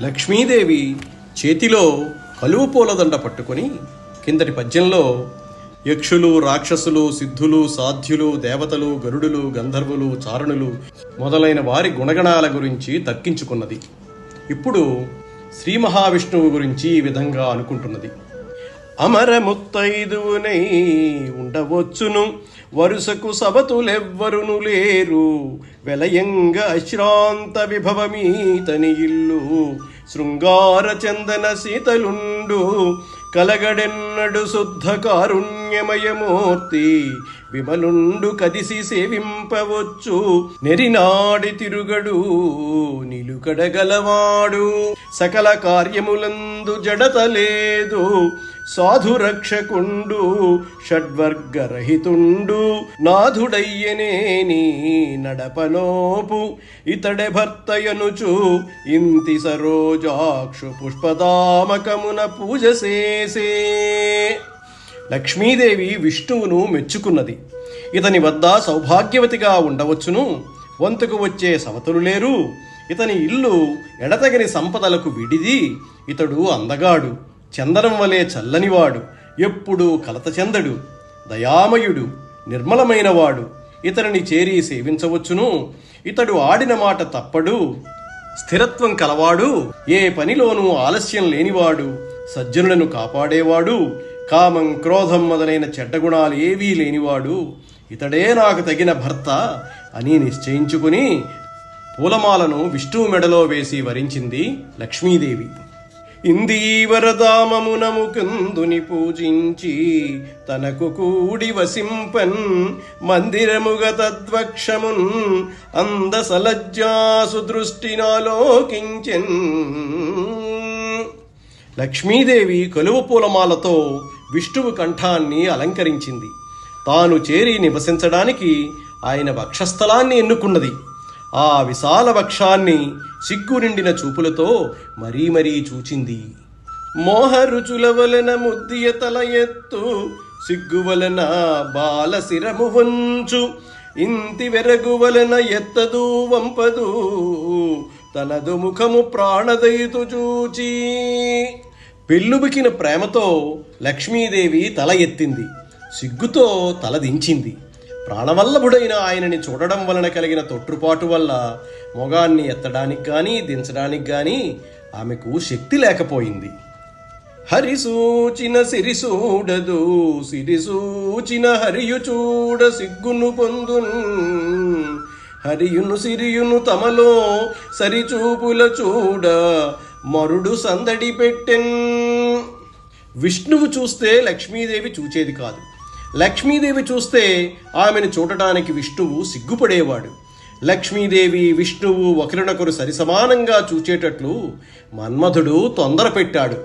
లక్ష్మీదేవి చేతిలో కలువ పూలదండ పట్టుకొని కిందటి పద్యంలో యక్షులు, రాక్షసులు, సిద్ధులు, సాధ్యులు, దేవతలు, గరుడులు, గంధర్వులు, చారణులు మొదలైన వారి గుణగణాల గురించి తర్కించుకున్నది. ఇప్పుడు శ్రీ మహావిష్ణువు గురించి ఈ విధంగా అనుకుంటున్నది. అమర ముత్తైదువునై ఉండవచ్చును, వరుసకు సవతులెవ్వరును లేరు, వెలయంగ అశ్రాంత విభవమీతని ఇల్లు, శృంగార చందన సీతలుండు, కలగడెన్నడు శుద్ధ కారుణ్యమయమూర్తి, విమలుండు కదిసి సేవింపవచ్చు, నెరినాడి తిరుగడు నిలుకడగలవాడు, సకల కార్యములందు జడత లేదు, సాధురక్షకుండు షడ్వర్గరహితుండు, నాథుడయ్యనేని నడపనోపు, ఇతడే భర్తయనుచు ఇంతి సరోజాక్షు పుష్పదామకమున పూజ చేసే. లక్ష్మీదేవి విష్ణువును మెచ్చుకున్నది. ఇతని వద్ద సౌభాగ్యవతిగా ఉండవచ్చును, వంతుకు వచ్చే సవతులు లేరు, ఇతని ఇల్లు ఎడతగని సంపదలకు విడిది, ఇతడు అందగాడు, చందనం వలె చల్లనివాడు, ఎప్పుడూ కలత చెందడు, దయామయుడు, నిర్మలమైనవాడు, ఇతనిని చేరి సేవించవచ్చును, ఇతడు ఆడిన మాట తప్పడు, స్థిరత్వం కలవాడు, ఏ పనిలోనూ ఆలస్యం లేనివాడు, సజ్జనులను కాపాడేవాడు, కామం, క్రోధం మొదలైన చెడ్డగుణాలు ఏవీ లేనివాడు, ఇతడే నాకు తగిన భర్త అని నిశ్చయించుకుని పూలమాలను విష్ణువు మెడలో వేసి వరించింది లక్ష్మీదేవి. ఇందీవరదామమున ముకుందుని పూజించి తనకు కూడి వసింపన్, మందిరముగ తద్వక్షమున్ అందసలజ్జాసు దృష్టినాలోకించెన్. లక్ష్మీదేవి కలువ పూలమాలతో విష్ణువు కంఠాన్ని అలంకరించింది. తాను చేరి నివసించడానికి ఆయన వక్షస్థలాన్ని ఎన్నుకున్నది. ఆ విశాల వక్షాన్ని సిగ్గు నిండిన చూపులతో మరీ మరీ చూచింది. మోహరుచుల వలన ముద్దియ తల ఎత్తు, సిగ్గు వలన బాల శిరము వంచు, ఇంతి వెరగు వలన ఎత్తదు వంపదు, తనదు ముఖము ప్రాణదయితు చూచి. పెళ్ళుబికిన ప్రేమతో లక్ష్మీదేవి తల ఎత్తింది, సిగ్గుతో తల దించింది. ప్రాణవల్లభుడైన ఆయనని చూడడం వలన కలిగిన తొట్టుపాటు వల్ల మొగాన్ని ఎత్తడానికి గాని దించడానికి గాని ఆమెకు శక్తి లేకపోయింది. హరిసూచిన సిరిసూడదు, సిరిసూచిన హరియు చూడ సిగ్గును పొందున్, హరియును సిరియును తమలో సరిచూపుల చూడ మరుడు సందడి పెట్టెన్. విష్ణువు చూస్తే లక్ష్మీదేవి చూచేది కాదు, లక్ష్మీదేవి చూస్తే ఆమెను చూడటానికి విష్ణువు సిగ్గుపడేవాడు. లక్ష్మీదేవి, విష్ణువు ఒకరినొకరు సరిసమానంగా చూచేటట్లు మన్మధుడు తొందర పెట్టాడు.